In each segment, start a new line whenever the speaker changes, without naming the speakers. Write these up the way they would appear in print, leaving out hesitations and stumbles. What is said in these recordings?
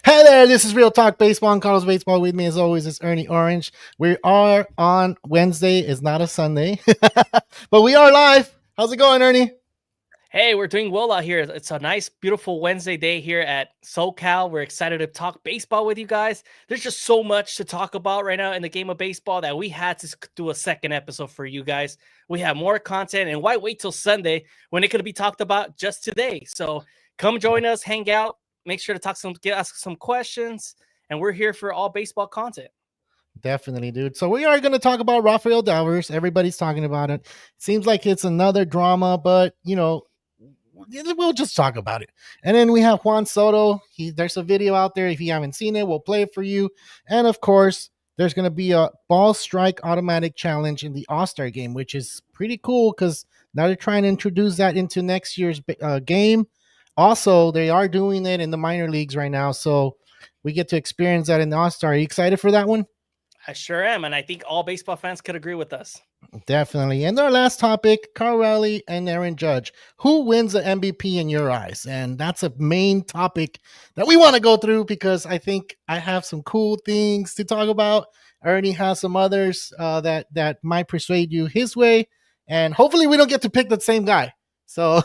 Hey there, this is Real Talk Baseball and CarloBaseball. With me, as always, is Ernie Orange. We are on Wednesday. It's not a Sunday, but we are live. How's it going, Ernie?
Hey, we're doing well out here. It's a nice, beautiful Wednesday day here at SoCal. We're excited to talk baseball with you guys. There's just so much to talk about right now in the game of baseball that we had to do a second episode for you guys. We have more content, and why wait till Sunday when it could be talked about just today? So come join us, hang out, make sure to ask some questions, and we're here for all baseball content.
Definitely, dude. So we are going to talk about Rafael Devers. Everybody's talking about it. Seems like it's another drama, but we'll just talk about it. And then we have Juan Soto. There's a video out there. If you haven't seen it, we'll play it for you. And of course, there's going to be a ball strike automatic challenge in the All-Star game, which is pretty cool because now they're trying to introduce that into next year's game. Also, they are doing it in the minor leagues right now, so we get to experience that in the All-Star. Are you excited for that one?
I sure am, and I think all baseball fans could agree with us.
Definitely. And our last topic, Carl Raleigh and Aaron Judge. Who wins the MVP in your eyes? And that's a main topic that we want to go through because I think I have some cool things to talk about. Ernie has some others that might persuade you his way. And hopefully we don't get to pick the same guy. So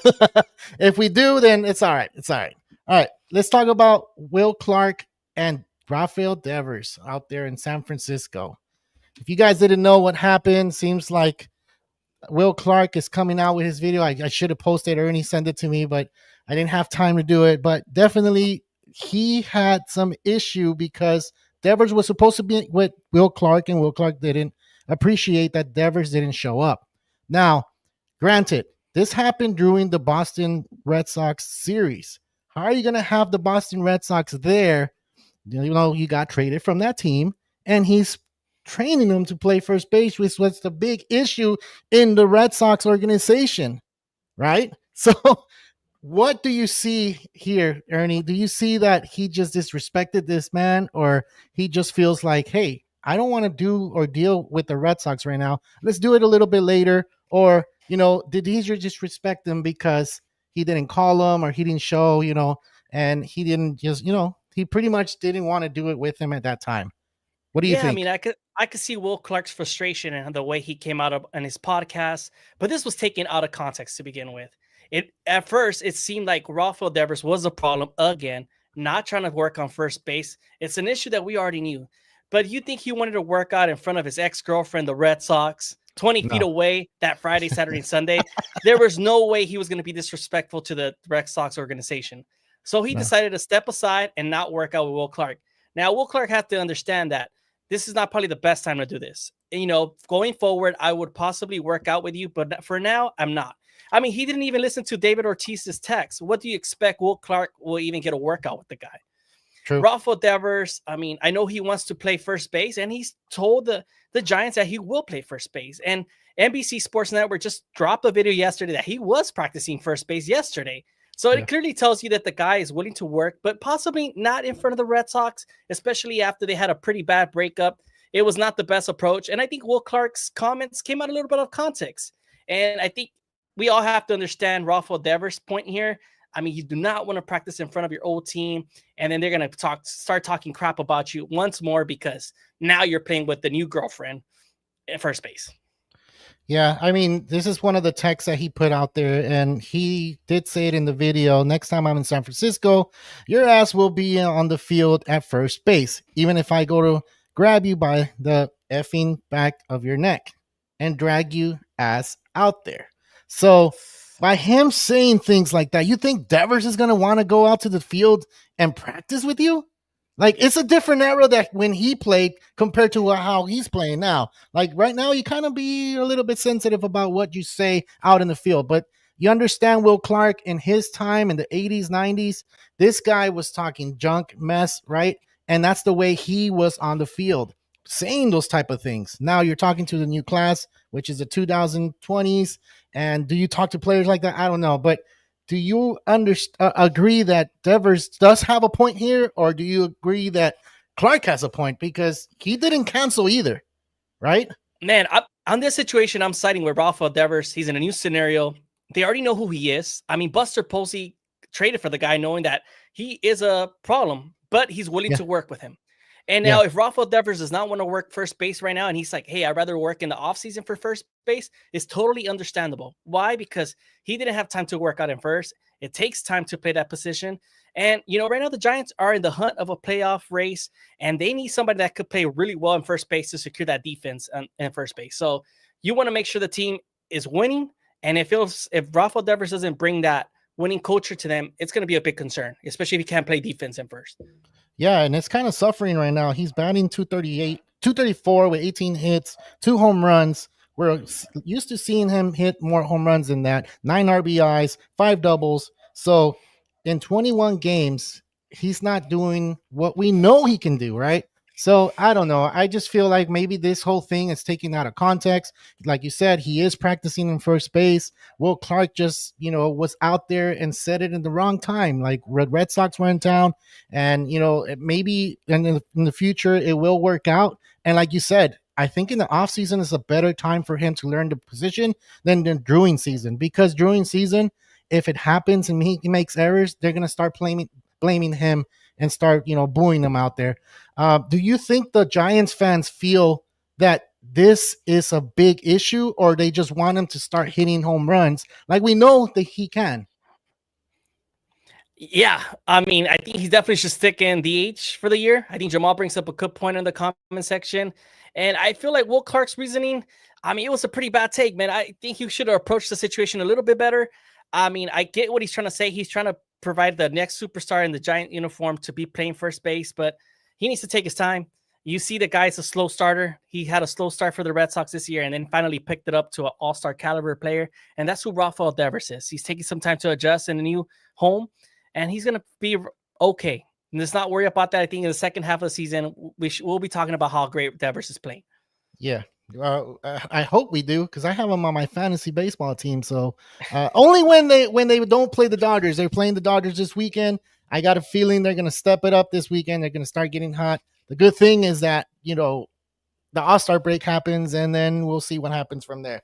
if we do, then it's all right. It's all right. All right. Let's talk about Will Clark and Rafael Devers out there in San Francisco. If you guys didn't know what happened, seems like Will Clark is coming out with his video. I should have posted it. Ernie sent it to me, but I didn't have time to do it. But definitely, he had some issue because Devers was supposed to be with Will Clark, and Will Clark didn't appreciate that Devers didn't show up. Now, granted, this happened during the Boston Red Sox series. How are you going to have the Boston Red Sox there? You got traded from that team, and he's training them to play first base, which was the big issue in the Red Sox organization, right? So, what do you see here, Ernie? Do you see that he just disrespected this man, or he just feels like, hey, I don't want to do or deal with the Red Sox right now. Let's do it a little bit later. Or, did he just respect him because he didn't call him or he didn't show, and he didn't just, he pretty much didn't want to do it with him at that time. What do you
Yeah, I
think?
mean, I could see Will Clark's frustration and the way he came out of on his podcast, but this was taken out of context to begin with. It at first it seemed like Rafael Devers was a problem again, not trying to work on first base. It's an issue that we already knew. But you think he wanted to work out in front of his ex-girlfriend, the Red Sox, 20 feet
No.
away that Friday, Saturday, and Sunday? There was no way he was going to be disrespectful to the Red Sox organization. So he
No.
decided to step aside and not work out with Will Clark. Now, Will Clark had to understand that this is not probably the best time to do this. And, going forward, I would possibly work out with you, but for now, I'm not. I mean, he didn't even listen to David Ortiz's text. What do you expect Will Clark will even get a workout with the guy?
True.
Rafael Devers, I mean, I know he wants to play first base, and he's told the Giants that he will play first base. And NBC Sports Network just dropped a video yesterday that he was practicing first base yesterday. So
Yeah.
it clearly tells you that the guy is willing to work, but possibly not in front of the Red Sox, especially after they had a pretty bad breakup. It was not the best approach. And I think Will Clark's comments came out a little bit of context. And I think we all have to understand Rafael Devers' point here. I mean, you do not want to practice in front of your old team, and then they're going to start talking crap about you once more because now you're playing with the new girlfriend at first base.
Yeah, I mean, this is one of the texts that he put out there, and he did say it in the video. Next time I'm in San Francisco, your ass will be on the field at first base, even if I go to grab you by the effing back of your neck and drag you ass out there. So, by him saying things like that, you think Devers is going to want to go out to the field and practice with you? Like, it's a different era that when he played compared to how he's playing now. Like right now, you kind of be a little bit sensitive about what you say out in the field, but you understand Will Clark in his time in the 80s, 90s. This guy was talking junk mess, right? And that's the way he was on the field, saying those type of things. Now you're talking to the new class, which is the 2020s. And do you talk to players like that? I don't know, but do you agree that Devers does have a point here, or do you agree that Clark has a point because he didn't cancel either, right?
Man, on this situation, I'm siding with Rafael Devers. He's in a new scenario. They already know who he is. I mean, Buster Posey traded for the guy knowing that he is a problem. but he's willing
Yeah.
to work with him. And
Yeah.
now, if Rafael Devers does not want to work first base right now, and he's like, hey, I'd rather work in the offseason for first base, it's totally understandable. Why? Because he didn't have time to work out in first. It takes time to play that position. And, right now the Giants are in the hunt of a playoff race, and they need somebody that could play really well in first base to secure that defense in first base. So you want to make sure the team is winning. And if Rafael Devers doesn't bring that winning culture to them, it's going to be a big concern, especially if he can't play defense in first.
Yeah, and it's kind of suffering right now. He's batting 238, 234 with 18 hits, 2 home runs. We're used to seeing him hit more home runs than that. 9 RBIs, 5 doubles. So in 21 games, he's not doing what we know he can do, right? So I don't know. I just feel like maybe this whole thing is taken out of context. Like you said, he is practicing in first base. Will Clark just, was out there and said it in the wrong time. Like Red Sox were in town, and maybe in the future it will work out. And like you said, I think in the offseason is a better time for him to learn the position than the drawing season, because drawing season, if it happens and he makes errors, they're gonna start blaming him and start booing him out there. Do you think the Giants fans feel that this is a big issue, or they just want him to start hitting home runs like we know that he can?
Yeah, I mean, I think he definitely should stick in DH for the year. I think Jamal brings up a good point in the comment section. And I feel like Will Clark's reasoning, I mean, it was a pretty bad take, man. I think he should have approached the situation a little bit better. I mean, I get what he's trying to say. He's trying to provide the next superstar in the Giant uniform to be playing first base, but he needs to take his time. You see the guy's a slow starter. He had a slow start for the Red Sox this year and then finally picked it up to an all-star caliber player. And that's who Rafael Devers is. He's taking some time to adjust in a new home, and he's going to be okay. And let's not worry about that. I think in the second half of the season, we'll be talking about how great Devers is playing.
Yeah. I hope we do, because I have him on my fantasy baseball team. So only when they don't play the Dodgers, they're playing the Dodgers this weekend. I got a feeling they're going to step it up this weekend. They're going to start getting hot. The good thing is that the All-Star break happens, and then we'll see what happens from there.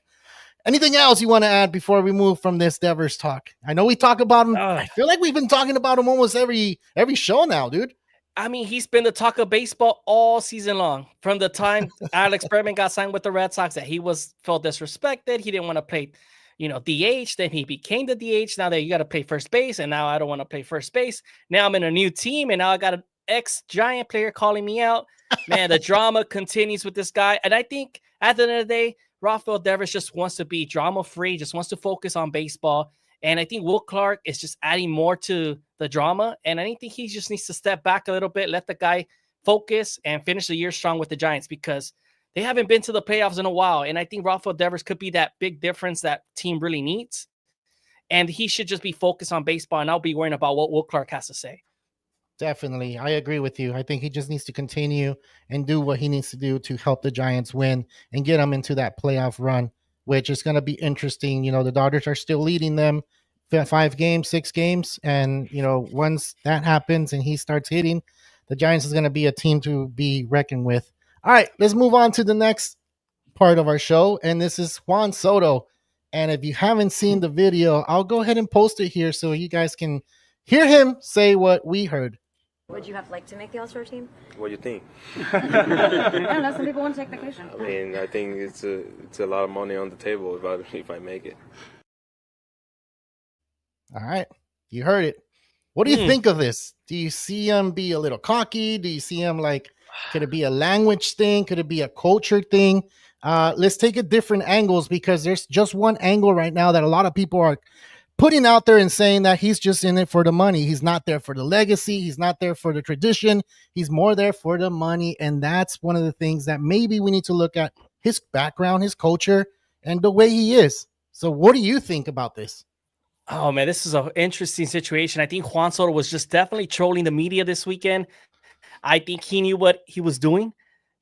Anything else you want to add before we move from this Devers talk? I know we talk about him. I feel like we've been talking about him almost every show now, dude.
I mean, he's been the talk of baseball all season long. From the time Alex Bregman got signed with the Red Sox, that he felt disrespected. He didn't want to play, DH. Then he became the DH. Now that you got to play first base, and now I don't want to play first base. Now I'm in a new team, and now I got an ex-Giant player calling me out. Man, the drama continues with this guy. And I think at the end of the day, Rafael Devers just wants to be drama-free, just wants to focus on baseball. And I think Will Clark is just adding more to the drama. And I think he just needs to step back a little bit, let the guy focus and finish the year strong with the Giants, because they haven't been to the playoffs in a while. And I think Rafael Devers could be that big difference that team really needs. And he should just be focused on baseball and not be worrying about what Will Clark has to say.
Definitely. I agree with you. I think he just needs to continue and do what he needs to do to help the Giants win and get them into that playoff run, which is going to be interesting. The Dodgers are still leading them 5 games, 6 games. And, once that happens and he starts hitting, the Giants is going to be a team to be reckoned with. All right, let's move on to the next part of our show. And this is Juan Soto. And if you haven't seen the video, I'll go ahead and post it here so you guys can hear him say what we heard.
Would you have liked to make the All-Star team?
What do you think?
I don't know. Some people want to take vacation.
I mean, I think it's a lot of money on the table if I make it.
All right, you heard it. What do you think of this? Do you see him be a little cocky? Do you see him could it be a language thing? Could it be a culture thing? Let's take it different angles, because there's just one angle right now that a lot of people are putting out there and saying that he's just in it for the money. He's not there for the legacy. He's not there for the tradition. He's more there for the money. And that's one of the things that maybe we need to look at: his background, his culture, and the way he is. So what do you think about this?
Oh, man, this is an interesting situation. I think Juan Soto was just definitely trolling the media this weekend. I think he knew what he was doing.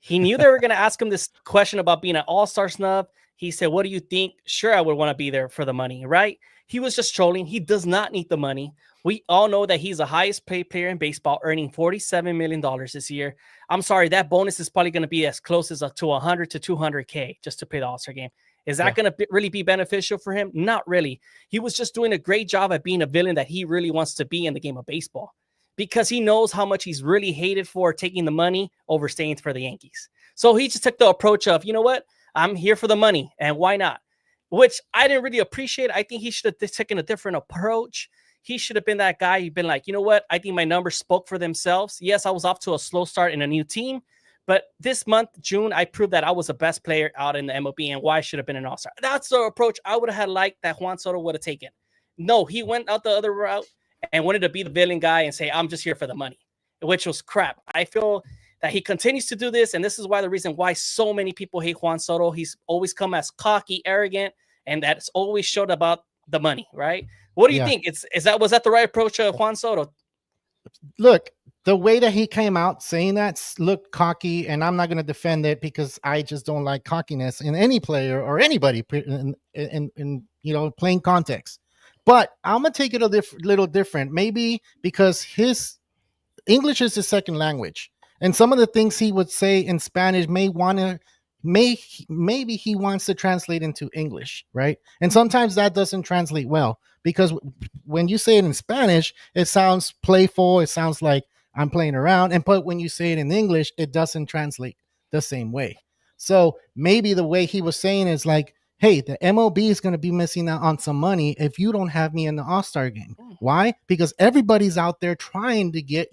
He knew they were going to ask him this question about being an all-star snub. He said, what do you think? Sure, I would want to be there for the money, right? He was just trolling. He does not need the money. We all know that he's the highest paid player in baseball, earning $47 million this year. I'm sorry, that bonus is probably going to be as close as to 100 to 200K just to play the All-Star game. Is that going to really be beneficial for him? Not really. He was just doing a great job at being a villain that he really wants to be in the game of baseball. because he knows how much he's really hated for taking the money over staying for the Yankees. So he just took the approach of, you know what? I'm here for the money, and why not? Which I didn't really appreciate. I think he should have taken a different approach. He should have been that guy. He'd been like, you know what? I think my numbers spoke for themselves. Yes, I was off to a slow start in a new team, but this month, June, I proved that I was the best player out in the MLB, and why I should have been an all-star. That's the approach I would have had liked that Juan Soto would have taken. No, he went out the other route and wanted to be the villain guy and say, I'm just here for the money, which was crap. I feel that he continues to do this, and this is why the reason why so many people hate Juan Soto. He's always come as cocky, arrogant, and that's always showed about the money, right? What do you think? Was that the right approach of Juan Soto?
Look, the way that he came out saying that looked cocky, and I'm not going to defend it because I just don't like cockiness in any player or anybody in playing context. But I'm gonna take it a little different, maybe because his English is his second language, and some of the things he would say in Spanish maybe he wants to translate into English, right? And sometimes that doesn't translate well because when you say it in Spanish, it sounds playful, it sounds like I'm playing around, but when you say it in English, it doesn't translate the same way. So maybe the way he was saying is like, hey, the MLB is going to be missing out on some money if you don't have me in the All-Star game. Why? Because everybody's out there trying to get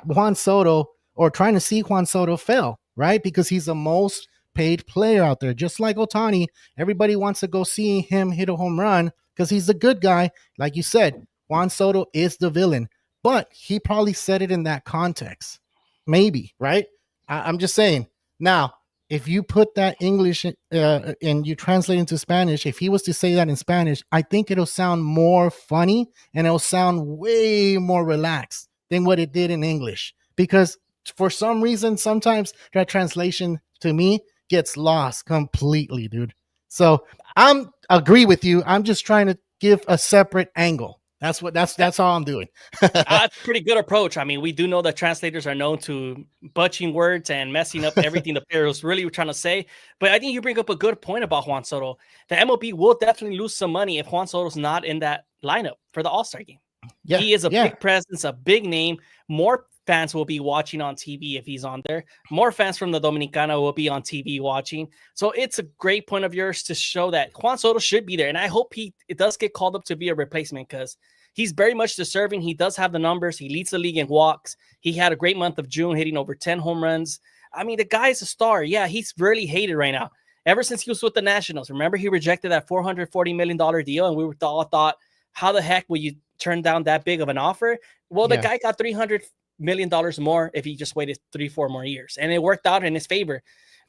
Juan Soto or trying to see Juan Soto fail, right? Because he's the most paid player out there. Just like Ohtani, everybody wants to go see him hit a home run because he's the good guy. Like you said, Juan Soto is the villain, but he probably said it in that context. Maybe, right? I'm just saying. Now, if you put that English and you translate into Spanish, if he was to say that in Spanish, I think it'll sound more funny and it'll sound way more relaxed than what it did in English. Because for some reason, sometimes that translation to me gets lost completely, dude. So I'm agree with you. I'm just trying to give a separate angle. That's all I'm doing.
That's a pretty good approach. I mean, we do know that translators are known to butchering words and messing up everything the player was really trying to say. But I think you bring up a good point about Juan Soto. The MLB will definitely lose some money if Juan Soto's not in that lineup for the All-Star game. Yeah, he is a big presence, a big name. More fans will be watching on TV if he's on there. More fans from the Dominicana will be on TV watching. So it's a great point of yours to show that Juan Soto should be there. And I hope it does get called up to be a replacement because he's very much deserving. He does have the numbers. He leads the league in walks. He had a great month of June, hitting over 10 home runs. I mean, the guy's a star. Yeah, he's really hated right now. Ever since he was with the Nationals. Remember, he rejected that $440 million deal, and we all thought, how the heck will you turn down that big of an offer? Well, the guy got $300 million more if he just waited 3-4 more years, and it worked out in his favor.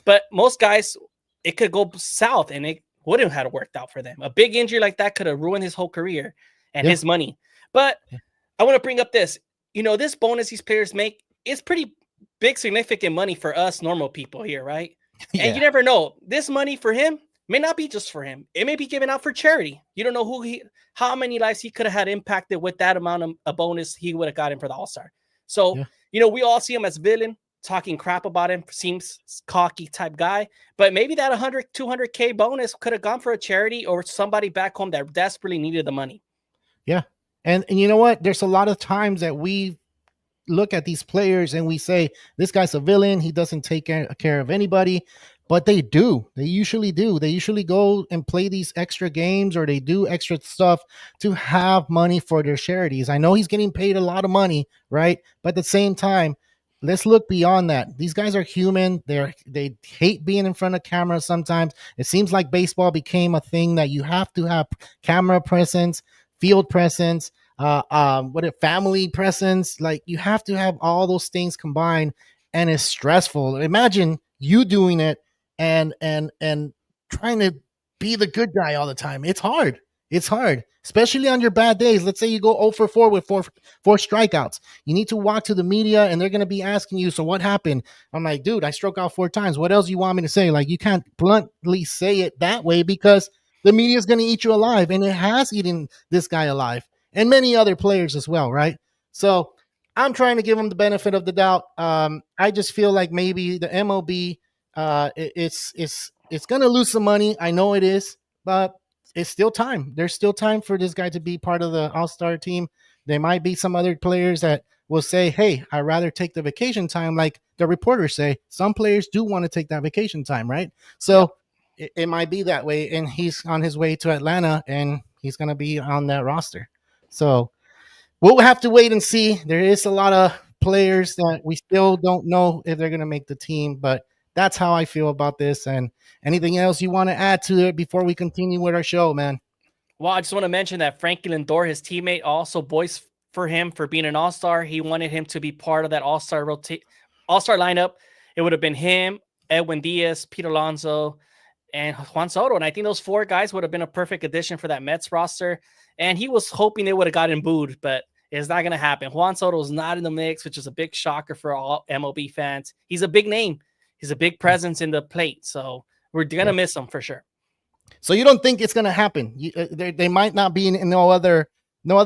But most guys, it could go south, and it wouldn't have worked out for them. A big injury like that could have ruined his whole career and his money. But I want to bring up this. This bonus these players make is pretty big, significant money for us normal people here, right? And you never know. This money for him may not be just for him. It may be given out for charity. You don't know how many lives he could have had impacted with that amount of a bonus he would have gotten for the All-Star. So, we all see him as villain, talking crap about him, seems cocky type guy, but maybe that 100, 200K bonus could have gone for a charity or somebody back home that desperately needed the money. Yeah.
And you know what? There's a lot of times that we look at these players and we say, this guy's a villain. He doesn't take care of anybody. But they do. They usually do. They usually go and play these extra games or they do extra stuff to have money for their charities. I know he's getting paid a lot of money, right? But at the same time, let's look beyond that. These guys are human. They hate being in front of camera sometimes. It seems like baseball became a thing that you have to have camera presence, field presence, family presence. Like you have to have all those things combined, and it's stressful. Imagine you doing it and trying to be the good guy all the time. It's hard. It's hard, especially on your bad days. Let's say you go 0 for 4 with four strikeouts. You need to walk to the media and they're going to be asking you, so what happened? I'm like, dude, I struck out 4 times. What else do you want me to say? Like, you can't bluntly say it that way because the media is going to eat you alive, and it has eaten this guy alive and many other players as well, right? So I'm trying to give him the benefit of the doubt. I just feel like maybe the MLB, it's going to lose some money. I know it is, but it's still time. There's still time for this guy to be part of the All-Star team. There might be some other players that will say, hey, I'd rather take the vacation time. Like the reporters say, some players do want to take that vacation time, right? So it might be that way. And he's on his way to Atlanta and he's going to be on that roster. So we'll have to wait and see. There is a lot of players that we still don't know if they're going to make the team, but that's how I feel about this. And anything else you want to add to it before we continue with our show, man?
Well, I just want to mention that Frankie Lindor, his teammate, also voiced for him for being an all-star. He wanted him to be part of that all-star lineup. It would have been him, Edwin Diaz, Pete Alonso, and Juan Soto. And I think those 4 guys would have been a perfect addition for that Mets roster. And he was hoping they would have gotten booed, but it's not going to happen. Juan Soto is not in the mix, which is a big shocker for all MLB fans. He's a big name. He's a big presence in the plate. So we're going to miss him for sure.
So you don't think it's going to happen? They might not be in no other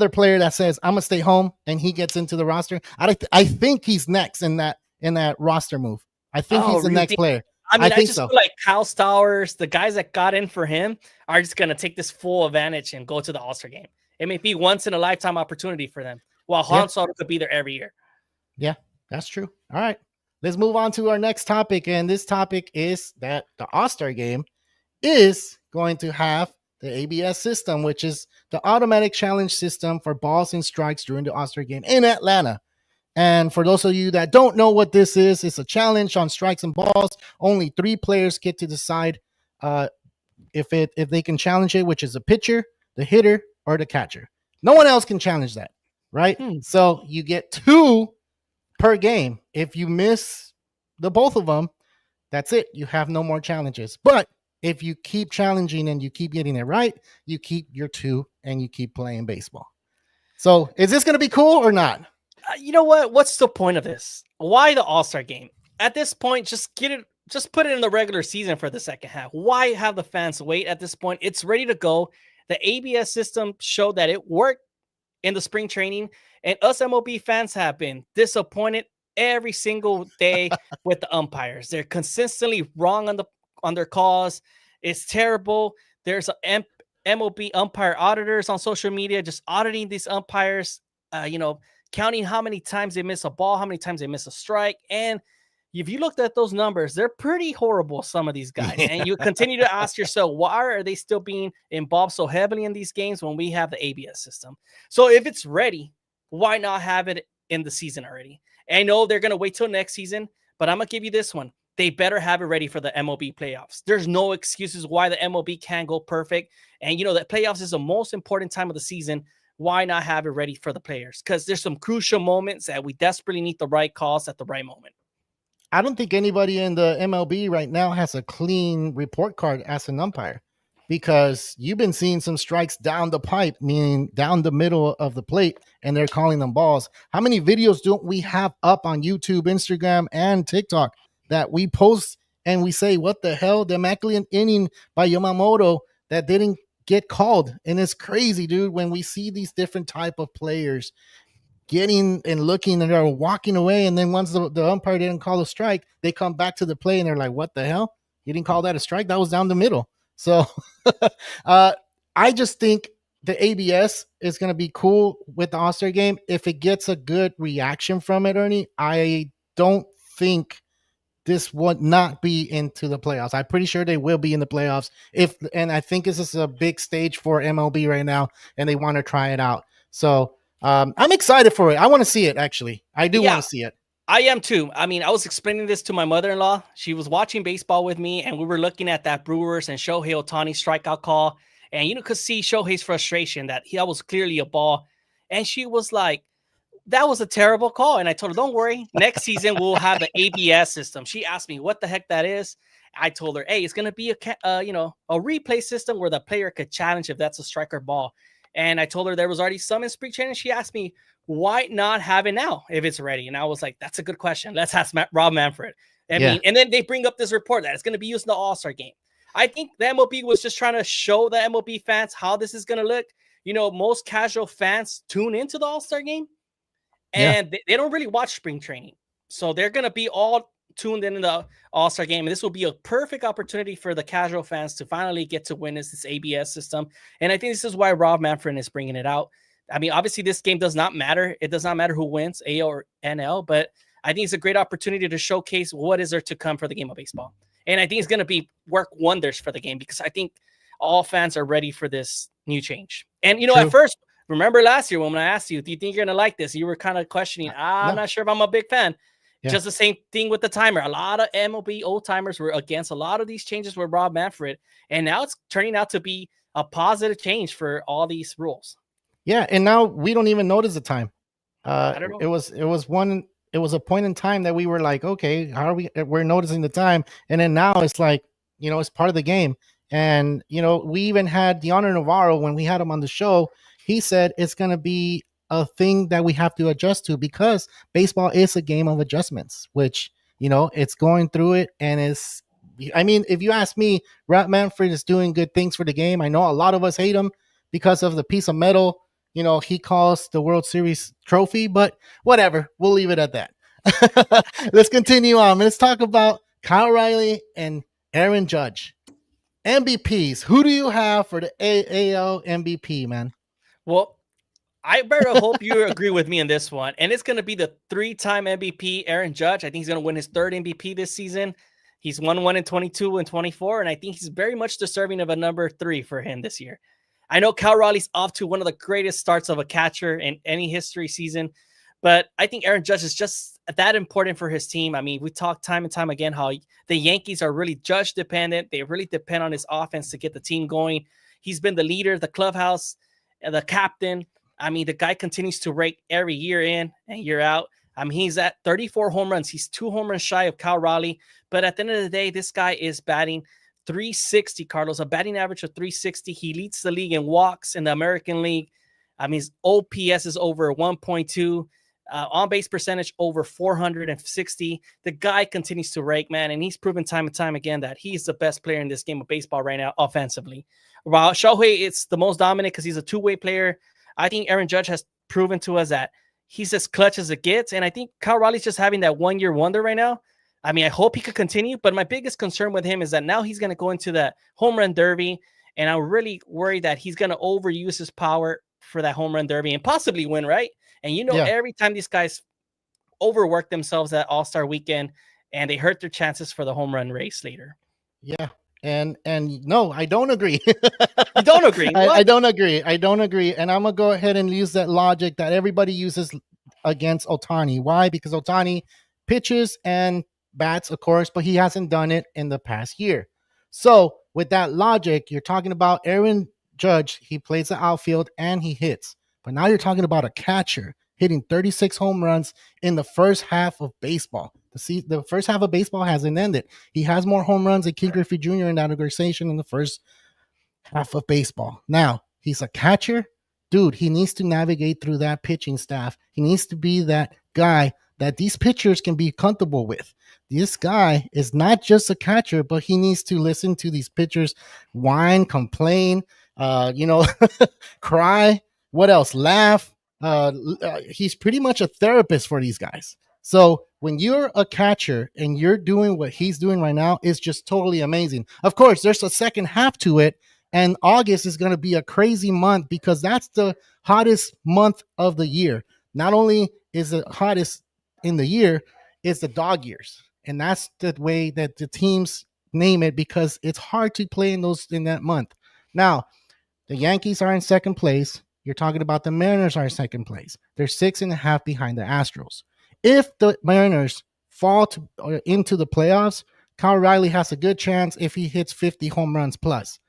player that says I'm gonna stay home and he gets into the roster. I think he's next in that roster move. I think he's the next player.
I mean, I
think
just
so.
feel like Kyle Stowers, the guys that got in for him, are just gonna take this full advantage and go to the All-Star game. It may be once in a lifetime opportunity for them. While Juan Soto could be there every year. Yeah,
that's true. All right, let's move on to our next topic, and this topic is that the All-Star game is going to have the ABS system, which is the automatic challenge system for balls and strikes during the All-Star game in Atlanta. And for those of you that don't know what this is, it's a challenge on strikes and balls. Only 3 players get to decide if they can challenge it, which is the pitcher, the hitter, or the catcher. No one else can challenge that, right? So you get 2 per game. If you miss the both of them, that's it. You have no more challenges. But if you keep challenging and you keep getting it right, you keep your 2 and you keep playing baseball. So is this going to be cool or not?
You know what? What's the point of this? Why the All-Star game? At this point, just put it in the regular season for the second half. Why have the fans wait at this point? It's ready to go. The ABS system showed that it worked in the spring training, and us MLB fans have been disappointed every single day with the umpires. They're consistently wrong on their calls. It's terrible. There's MLB umpire auditors on social media just auditing these umpires, counting how many times they miss a ball, how many times they miss a strike. And if you looked at those numbers, they're pretty horrible, some of these guys. And you continue to ask yourself, why are they still being involved so heavily in these games when we have the ABS system? So if it's ready, why not have it in the season already? And I know they're going to wait till next season, but I'm going to give you this one. They better have it ready for the MLB playoffs. There's no excuses why the MLB can't go perfect. And, that playoffs is the most important time of the season. Why not have it ready for the players? Because there's some crucial moments that we desperately need the right calls at the right moment.
I don't think anybody in the MLB right now has a clean report card as an umpire, because you've been seeing some strikes down the pipe, meaning down the middle of the plate, and they're calling them balls. How many videos don't we have up on YouTube, Instagram, and TikTok that we post and we say, what the hell? The immaculate inning by Yamamoto that didn't get called. And it's crazy, dude, when we see these different type of players getting and looking and they're walking away, and then once the umpire didn't call a strike, they come back to the play and they're like, what the hell? You didn't call that a strike? That was down the middle. So I just think the ABS is going to be cool with the All-Star game if it gets a good reaction from it, Ernie. I don't think this would not be into the playoffs. I'm pretty sure they will be in the playoffs. And I think this is a big stage for MLB right now, and they want to try it out. So I'm excited for it. I want to see it, actually. I do want to see it.
I am too. I mean, I was explaining this to my mother-in-law. She was watching baseball with me, and we were looking at that Brewers and Shohei Ohtani strikeout call. And you could see Shohei's frustration that was clearly a ball. And she was like, that was a terrible call. And I told her, don't worry. Next season, we'll have the ABS system. She asked me what the heck that is. I told her, hey, it's going to be a replay system where the player could challenge if that's a strike or ball. And I told her there was already some in spring training. She asked me, why not have it now if it's ready? And I was like, that's a good question. Let's ask Rob Manfred. I mean, and then they bring up this report that it's going to be used in the All-Star game. I think the MLB was just trying to show the MLB fans how this is going to look. Most casual fans tune into the All-Star game, and they don't really watch spring training. So they're going to be all tuned in the All-Star game. And this will be a perfect opportunity for the casual fans to finally get to witness this ABS system. And I think this is why Rob Manfred is bringing it out, I mean, obviously this game does not matter. It does not matter who wins, AL or NL, but I think it's a great opportunity to showcase what is there to come for the game of baseball. And I think it's going to work wonders for the game, because I think all fans are ready for this new change. And,
True.
at first, remember last year when I asked you, do you think you're going to like this? You were kind of questioning, I'm
No.
not sure if I'm a big fan.
Yeah.
Just the same thing with the timer. A lot of MLB old timers were against a lot of these changes with Rob Manfred. And now it's turning out to be a positive change for all these rules.
Yeah, and now we don't even notice the time.
I don't know.
It was a point in time that we were like, okay, how are we're noticing the time, and then now it's like, it's part of the game. And we even had Deontay Navarro when we had him on the show. He said it's going to be a thing that we have to adjust to, because baseball is a game of adjustments, which it's going through it. And if you ask me, Rob Manfred is doing good things for the game. I know a lot of us hate him because of the piece of metal he calls the World Series trophy, but whatever, we'll leave it at that. Let's continue on. Let's talk about Kyle Raleigh and Aaron Judge. MVPs. Who do you have for the AL MVP, man?
Well, I better hope you agree with me on this one. And it's going to be the 3-time MVP, Aaron Judge. I think he's going to win his 3rd MVP this season. He's won one in 22 and 24, and I think he's very much deserving of a number 3 for him this year. I know Kyle Raleigh's off to one of the greatest starts of a catcher in any history season, but I think Aaron Judge is just that important for his team. I mean, we talk time and time again how the Yankees are really Judge dependent. They really depend on his offense to get the team going. He's been the leader, the clubhouse, the captain. I mean, the guy continues to rake every year in and year out. I mean, he's at 34 home runs. He's 2 home runs shy of Kyle Raleigh. But at the end of the day, this guy is batting .360, Carlos, a batting average of .360. He leads the league in walks in the American League. I mean, his OPS is over 1.2, on-base percentage over 460. The guy continues to rake, man, and he's proven time and time again that he's the best player in this game of baseball right now offensively. While Shohei, it's the most dominant because he's a two-way player. I think Aaron Judge has proven to us that he's as clutch as it gets, and I think Kyle Raleigh's just having that one-year wonder right now. I mean, I hope he could continue, but my biggest concern with him is that now he's going to go into the home run derby, and I'm really worried that he's going to overuse his power for that home run derby and possibly win, right? And every time these guys overwork themselves at All-Star Weekend, and they hurt their chances for the home run race later.
Yeah, and no, I don't agree.
You don't agree?
I don't agree. I don't agree, and I'm going to go ahead and use that logic that everybody uses against Ohtani. Why? Because Ohtani pitches and bats, of course, but he hasn't done it in the past year. So with that logic, you're talking about Aaron Judge. He plays the outfield and he hits. But now you're talking about a catcher hitting 36 home runs in the first half of baseball. The first half of baseball hasn't ended. He has more home runs than King Griffey Jr. in that organization in the first half of baseball. Now, he's a catcher. Dude, he needs to navigate through that pitching staff. He needs to be that guy that these pitchers can be comfortable with. This guy is not just a catcher, but he needs to listen to these pitchers whine, complain, cry. What else? Laugh. He's pretty much a therapist for these guys. So when you're a catcher and you're doing what he's doing right now, it's just totally amazing. Of course, there's a second half to it, and August is going to be a crazy month because that's the hottest month of the year. Not only is it hottest in the year, it's the dog years. And that's the way that the teams name it because it's hard to play in that month. Now, the Yankees are in second place. You're talking about the Mariners are in second place. They're 6.5 behind the Astros. If the Mariners fall into the playoffs, Kyle Raleigh has a good chance if he hits 50 home runs plus.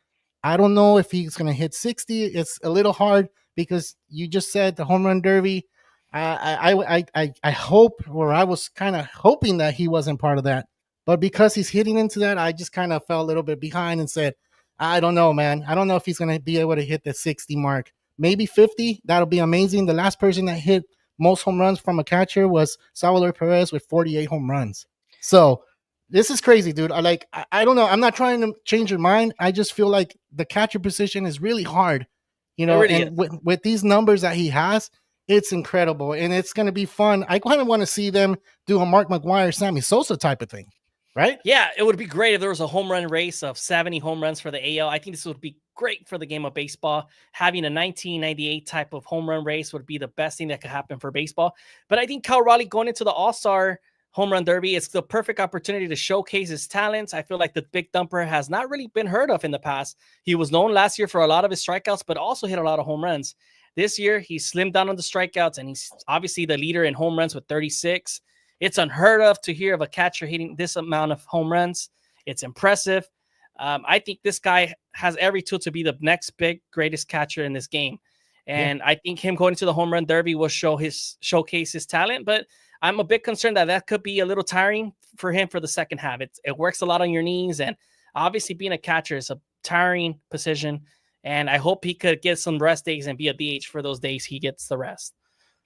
I don't know if he's going to hit 60. It's a little hard because you just said the home run derby. I hope, or I was kind of hoping that he wasn't part of that. But because he's hitting into that, I just kind of fell a little bit behind and said, I don't know, man. I don't know if he's going to be able to hit the 60 mark. Maybe 50. That'll be amazing. The last person that hit most home runs from a catcher was Salvador Perez with 48 home runs. So this is crazy, dude. I don't know. I'm not trying to change your mind. I just feel like the catcher position is really hard, and with these numbers that he has, it's incredible, and it's going to be fun. I kind of want to see them do a Mark McGwire, Sammy Sosa type of thing, right?
Yeah, it would be great if there was a home run race of 70 home runs for the AL. I think this would be great for the game of baseball. Having a 1998 type of home run race would be the best thing that could happen for baseball. But I think Cal Raleigh going into the All-Star Home Run Derby, it's the perfect opportunity to showcase his talents. I feel like the big thumper has not really been heard of in the past. He was known last year for a lot of his strikeouts, but also hit a lot of home runs. This year, he slimmed down on the strikeouts, and he's obviously the leader in home runs with 36. It's unheard of to hear of a catcher hitting this amount of home runs. It's impressive. I think this guy has every tool to be the next big, greatest catcher in this game. And I think him going to the Home Run Derby will showcase his talent, but I'm a bit concerned that could be a little tiring for him for the second half. It works a lot on your knees, and obviously being a catcher is a tiring position, and I hope he could get some rest days and be a DH for those days he gets the rest.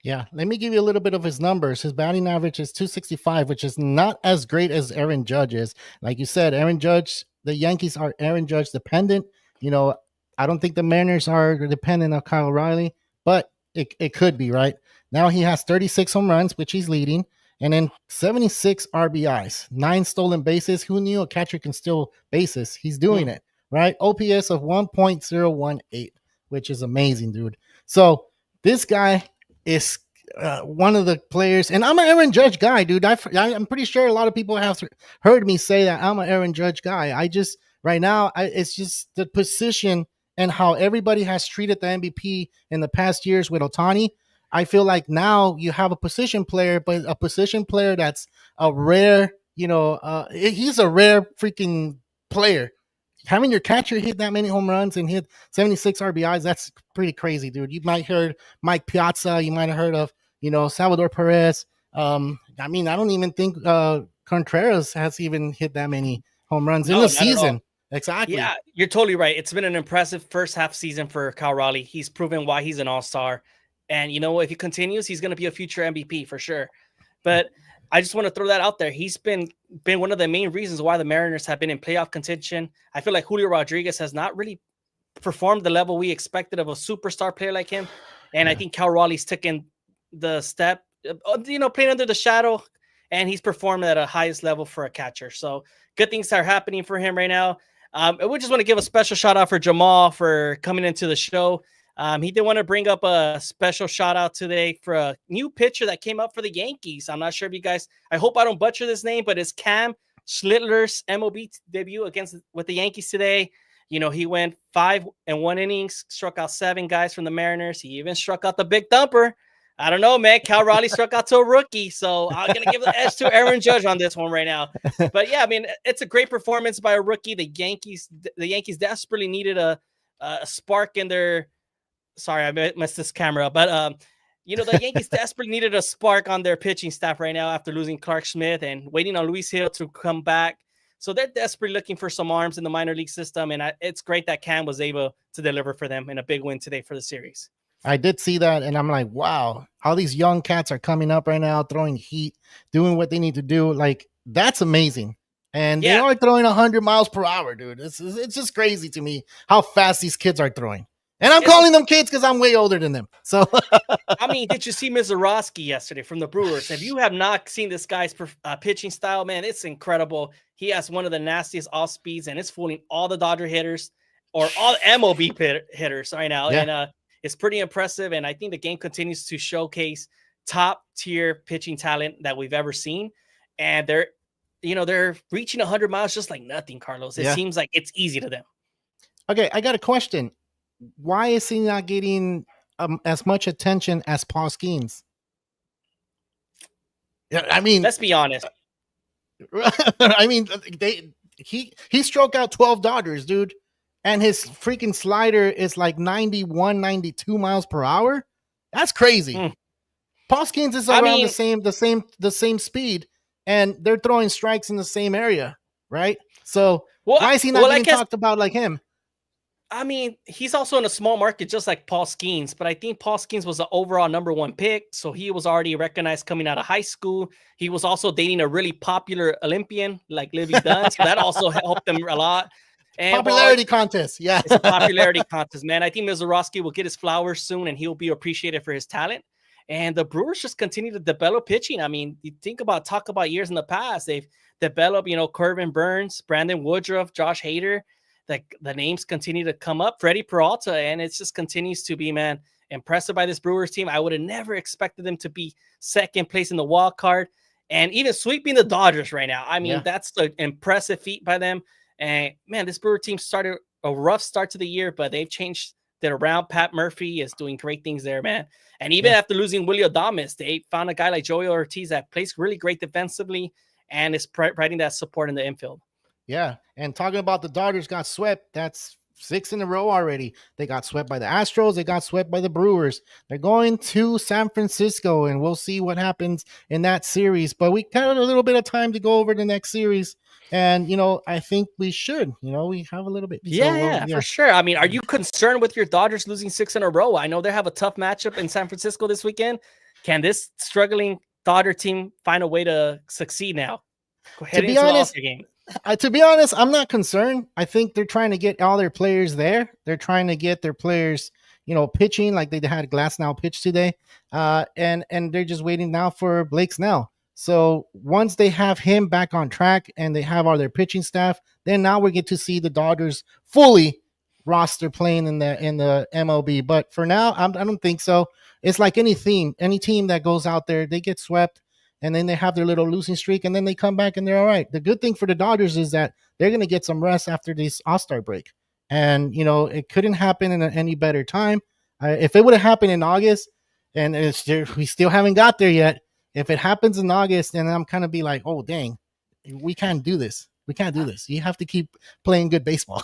Yeah, let me give you a little bit of his numbers. His batting average is 265, which is not as great as Aaron Judge is. Like you said, Aaron Judge, the Yankees are Aaron Judge dependent. You know, I don't think the Mariners are dependent on Kyle Riley, but it could be, right? Now he has 36 home runs, which he's leading, and then 76 RBIs, 9 stolen bases. Who knew a catcher can steal bases? He's doing it, right? OPS of 1.018, which is amazing, dude. So this guy is one of the players, and I'm an Aaron Judge guy, dude. I'm pretty sure a lot of people have heard me say that I'm an Aaron Judge guy. I just right now, it's just the position and how everybody has treated the MVP in the past years with Ohtani. I feel like now you have a position player, but a position player that's a rare, he's a rare freaking player. Having your catcher hit that many home runs and hit 76 RBIs, that's pretty crazy, dude. You might have heard Mike Piazza. You might have heard of, Salvador Perez. I don't even think Contreras has even hit that many home runs in the season. Exactly.
Yeah, you're totally right. It's been an impressive first half season for Cal Raleigh. He's proven why he's an all-star. And you know what? If he continues, he's going to be a future MVP for sure. But I just want to throw that out there. He's been one of the main reasons why the Mariners have been in playoff contention. I feel like Julio Rodriguez has not really performed the level we expected of a superstar player like him. And I think Cal Raleigh's taken the step, playing under the shadow, and he's performed at a highest level for a catcher. So good things are happening for him right now. We just want to give a special shout out for Jamal for coming into the show. He did want to bring up a special shout out today for a new pitcher that came up for the Yankees. I'm not sure if you guys, I hope I don't butcher this name, but it's Cam Schlittler's MLB debut with the Yankees today. He went 5 and 1 innings, struck out 7 guys from the Mariners. He even struck out the big thumper. I don't know, man. Cal Raleigh struck out to a rookie, so I'm going to give the edge to Aaron Judge on this one right now. But yeah, it's a great performance by a rookie. The Yankees desperately needed a spark in their. Sorry, I messed this camera up. But, the Yankees desperately needed a spark on their pitching staff right now after losing Clark Smith and waiting on Luis Hill to come back. So they're desperately looking for some arms in the minor league system. And it's great that Cam was able to deliver for them in a big win today for the series.
I did see that, and I'm like, wow, all these young cats are coming up right now, throwing heat, doing what they need to do. Like, that's amazing. And they are throwing 100 miles per hour, dude. It's just crazy to me how fast these kids are throwing. And I'm calling them kids because I'm way older than them. So,
did you see Mizorowski yesterday from the Brewers? If you have not seen this guy's pitching style, man, it's incredible. He has one of the nastiest off speeds, and it's fooling all the Dodger hitters or all MLB hitters right now. Yeah. And it's pretty impressive. And I think the game continues to showcase top tier pitching talent that we've ever seen. And they're reaching 100 miles just like nothing, Carlos. It seems like it's easy to them.
Okay, I got a question. Why is he not getting as much attention as Paul Skeens? Yeah,
let's be honest.
He struck out 12 Dodgers, dude, and his freaking slider is like 91, 92 miles per hour. That's crazy. Paul Skeens is around the same speed, and they're throwing strikes in the same area, right? So why is he not getting talked about like him?
He's also in a small market, just like Paul Skeens, but I think Paul Skeens was the overall #1 pick. So he was already recognized coming out of high school. He was also dating a really popular Olympian like Livy Dunn. So that also helped him a lot. And
popularity contest. Yeah.
It's a popularity contest, man. I think Mizorowski will get his flowers soon and he'll be appreciated for his talent. And the Brewers just continue to develop pitching. You talk about years in the past. They've developed, Corbin Burns, Brandon Woodruff, Josh Hader. the names continue to come up. Freddie Peralta, and it just continues to be, man, impressive by this Brewers team. I would have never expected them to be second place in the wild card and even sweeping the Dodgers right now. I mean, that's an impressive feat by them. And man, this Brewer team started a rough start to the year, but they've changed it around. Pat Murphy is doing great things there, man. And even after losing Willie Adames, they found a guy like Joey Ortiz that plays really great defensively and is providing that support in the infield.
Yeah. And talking about the Dodgers got swept, that's 6 in a row already. They got swept by the Astros. They got swept by the Brewers. They're going to San Francisco, and we'll see what happens in that series. But we got a little bit of time to go over the next series. And, I think we should. We have a little bit.
Yeah, for sure. I mean, are you concerned with your Dodgers losing 6 in a row? I know they have a tough matchup in San Francisco this weekend. Can this struggling Dodger team find a way to succeed now?
To be honest, I'm not concerned. I think they're trying to get all their players there. They're trying to get their players, pitching like they had Glasnow pitch today. And they're just waiting now for Blake Snell. So once they have him back on track and they have all their pitching staff, then now we get to see the Dodgers fully roster playing in the MLB. But for now, I don't think so. It's like any team that goes out there, they get swept and then they have their little losing streak and then they come back and they're all right. The good thing for the Dodgers is that they're going to get some rest after this All-Star break. And, it couldn't happen in any better time. If it would have happened in August and we still haven't got there yet, if it happens in August, then I'm kind of be like, oh, dang, we can't do this. We can't do this. You have to keep playing good baseball.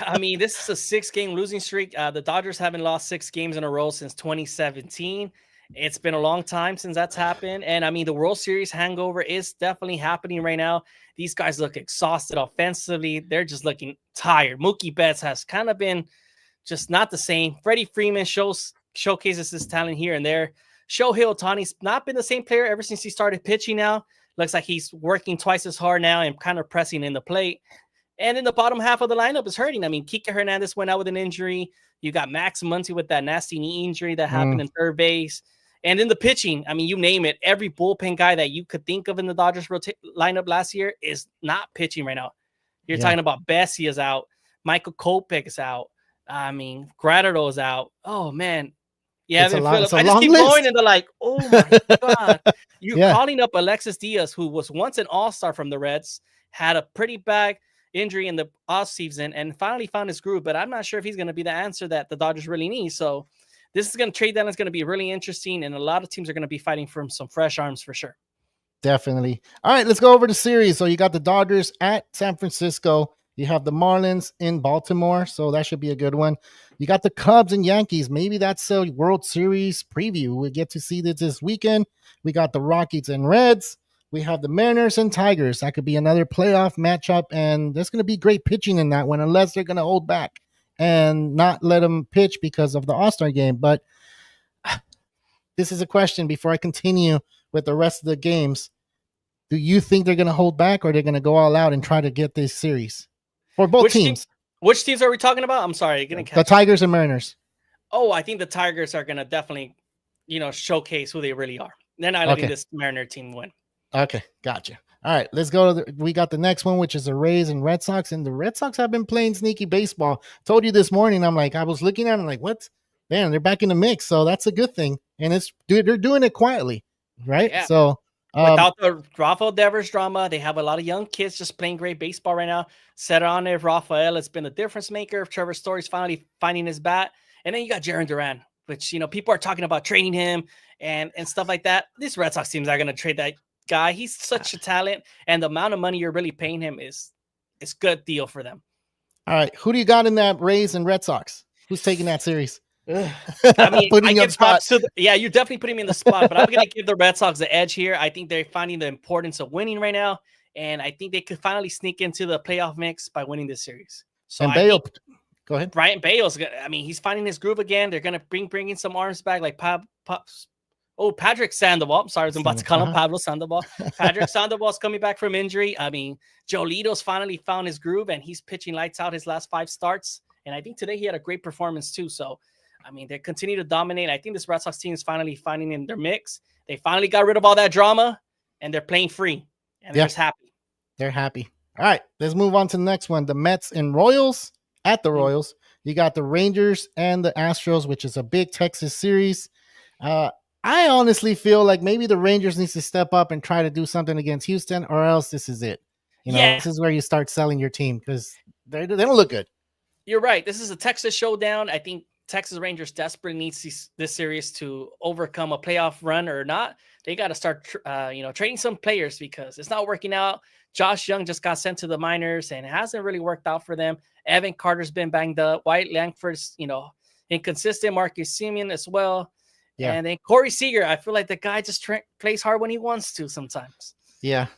I mean, this is a 6-game losing streak. The Dodgers haven't lost 6 games in a row since 2017. It's been a long time since that's happened. And I mean, the World Series hangover is definitely happening right now. These guys look exhausted offensively. They're just looking tired. Mookie Betts has kind of been just not the same. Freddie Freeman showcases his talent here and there. Shohei Ohtani's not been the same player ever since he started pitching now. Looks like he's working twice as hard now and kind of pressing in the plate. And in the bottom half of the lineup is hurting. I mean, Kike Hernandez went out with an injury. You got Max Muncy with that nasty knee injury that happened in third base. And in the pitching, I mean, you name it. Every bullpen guy that you could think of in the Dodgers lineup last year is not pitching right now. You're talking about Bessie is out. Michael Kopech is out. I mean, Gratterall is out. Oh, man. Yeah, I just keep going and they're like, oh my God. You're calling up Alexis Diaz, who was once an all-star from the Reds, had a pretty bad injury in the offseason and finally found his groove, but I'm not sure if he's going to be the answer that the Dodgers really need. So this is going to trade down. It's going to be really interesting, and a lot of teams are going to be fighting for some fresh arms for sure.
Definitely. All right, let's go over the series. So you got the Dodgers at San Francisco. You have the Marlins in Baltimore, so that should be a good one. You got the Cubs and Yankees. Maybe that's a World Series preview. We get to see this weekend. We got the Rockies and Reds. We have the Mariners and Tigers. That could be another playoff matchup, and there's going to be great pitching in that one unless they're going to hold back and not let them pitch because of the All-Star game. But this is a question before I continue with the rest of the games. Do you think they're going to hold back or they're going to go all out and try to get this series? For both teams.
Which teams are we talking about? I'm sorry.
The Tigers and Mariners.
Oh, I think the Tigers are going to definitely, showcase who they really are. They're not letting this Mariner team win.
Okay, gotcha. All right, let's go. We got the next one, which is the Rays and Red Sox. And the Red Sox have been playing sneaky baseball. Told you this morning, I was looking at it, like, what? Man, they're back in the mix. So that's a good thing. And they're doing it quietly, right?
Yeah.
So
without the Rafael Devers drama, they have a lot of young kids just playing great baseball right now. Cedrone Rafael has been the difference maker. Trevor Story's finally finding his bat. And then you got Jarren Duran, which, people are talking about trading him and stuff like that. These Red Sox teams are going to trade that guy. He's such a talent. And the amount of money you're really paying him is good deal for them.
All right. Who do you got in that Rays and Red Sox? Who's taking that series?
I mean, you're definitely putting me in the spot, but I'm going to give the Red Sox the edge here. I think they're finding the importance of winning right now, and I think they could finally sneak into the playoff mix by winning this series. So
and Bale, go ahead.
Brian Bale's, he's finding his groove again. They're going to bring in some arms back, like Patrick Sandoval. I'm sorry, I was about to call him Pablo Sandoval. Patrick Sandoval's coming back from injury. I mean, Jolito's finally found his groove, and he's pitching lights out his last 5 starts. And I think today he had a great performance too. So, I mean, they continue to dominate. I think this Red Sox team is finally finding in their mix. They finally got rid of all that drama, and they're playing free, and they're just happy.
They're happy. All right, let's move on to the next one. The Mets and Royals at the Royals. You got the Rangers and the Astros, which is a big Texas series. I honestly feel like maybe the Rangers needs to step up and try to do something against Houston, or else this is it. This is where you start selling your team because they don't look good.
You're right. This is a Texas showdown. I think Texas Rangers desperately needs this series to overcome a playoff run or not. They got to start, trading some players because it's not working out. Josh Young just got sent to the minors and it hasn't really worked out for them. Evan Carter's been banged up. White Langford's, inconsistent. Marcus Semien as well. Yeah. And then Corey Seager, I feel like the guy just plays hard when he wants to sometimes.
Yeah.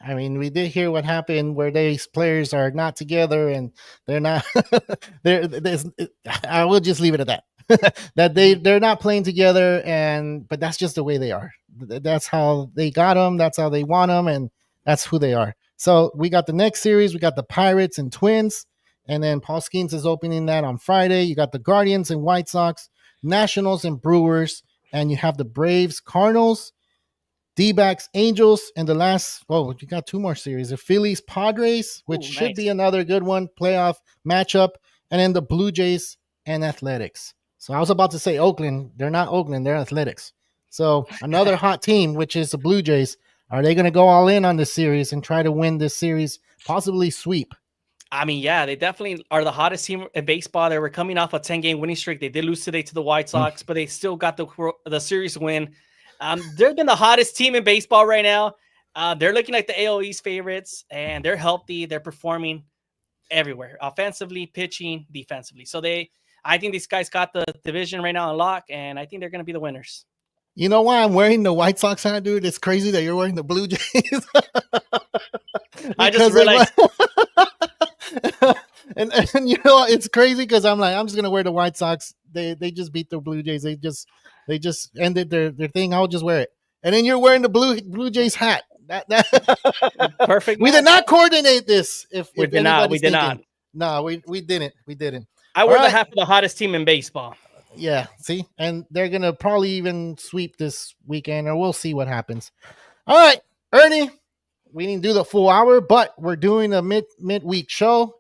I mean, we did hear what happened where these players are not together and they're not. I will just leave it at that. That they're not playing together, but that's just the way they are. That's how they got them. That's how they want them, and that's who they are. So we got the next series. We got the Pirates and Twins, and then Paul Skeens is opening that on Friday. You got the Guardians and White Sox, Nationals and Brewers, and you have the Braves, Cardinals, D-backs, Angels, and the last, you got two more series. The Phillies, Padres, which should be another good one, playoff matchup, and then the Blue Jays and Athletics. So I was about to say Oakland. They're not Oakland, they're Athletics. So another hot team, which is the Blue Jays. Are they going to go all in on this series and try to win this series, possibly sweep?
I mean, yeah, they definitely are the hottest team in baseball. They were coming off a 10-game winning streak. They did lose today to the White Sox, but they still got the series win. They've been the hottest team in baseball right now. They're looking like the AL East favorites, and they're healthy. They're performing everywhere, offensively, pitching, defensively. So I think these guys got the division right now on lock, and I think they're going to be the winners.
You know why I'm wearing the White Sox hat, dude? It's crazy that you're wearing the Blue Jays.
I just realized.
and it's crazy because I'm just gonna wear the White Sox. They just beat the Blue Jays. They just ended their thing. I'll just wear it. And then you're wearing the Blue Jays hat.
Perfect.
We did not coordinate this.
We did not.
No, we didn't.
I wear the hat for the hottest team in baseball.
Yeah, see? And they're going to probably even sweep this weekend, or we'll see what happens. All right, Ernie, we didn't do the full hour, but we're doing a midweek show.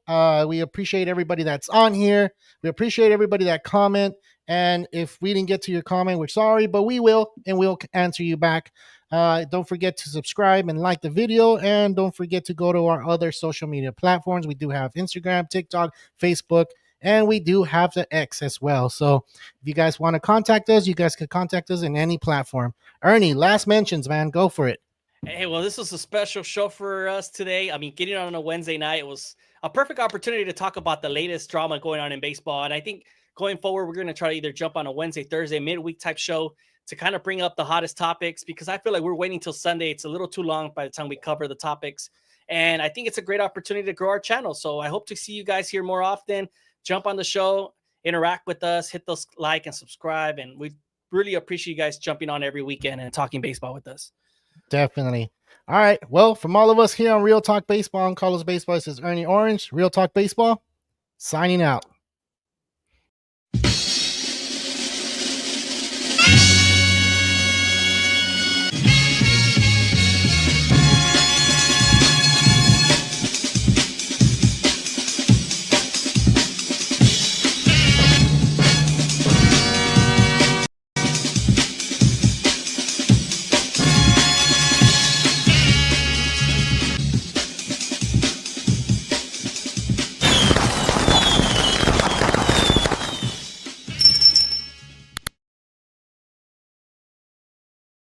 We appreciate everybody that's on here. We appreciate everybody that comment. And if we didn't get to your comment, we're sorry, but we will, and we'll answer you back. Don't forget to subscribe and like the video, and don't forget to go to our other social media platforms. We do have Instagram, TikTok, Facebook, and we do have the X as well. So if you guys want to contact us, you guys can contact us in any platform. Ernie, last mentions, man. Go for it.
Hey, well, this was a special show for us today. I mean, getting on a Wednesday night, it was a perfect opportunity to talk about the latest drama going on in baseball. And I think going forward, we're going to try to either jump on a Wednesday, Thursday, midweek type show to kind of bring up the hottest topics, because I feel like we're waiting till Sunday. It's a little too long by the time we cover the topics. And I think it's a great opportunity to grow our channel. So I hope to see you guys here more often. Jump on the show, interact with us, hit those like and subscribe. And we really appreciate you guys jumping on every weekend and talking baseball with us.
Definitely. All right. Well, from all of us here on Real Talk Baseball and CarloBaseball, this is Ernie Orange, Real Talk Baseball, signing out.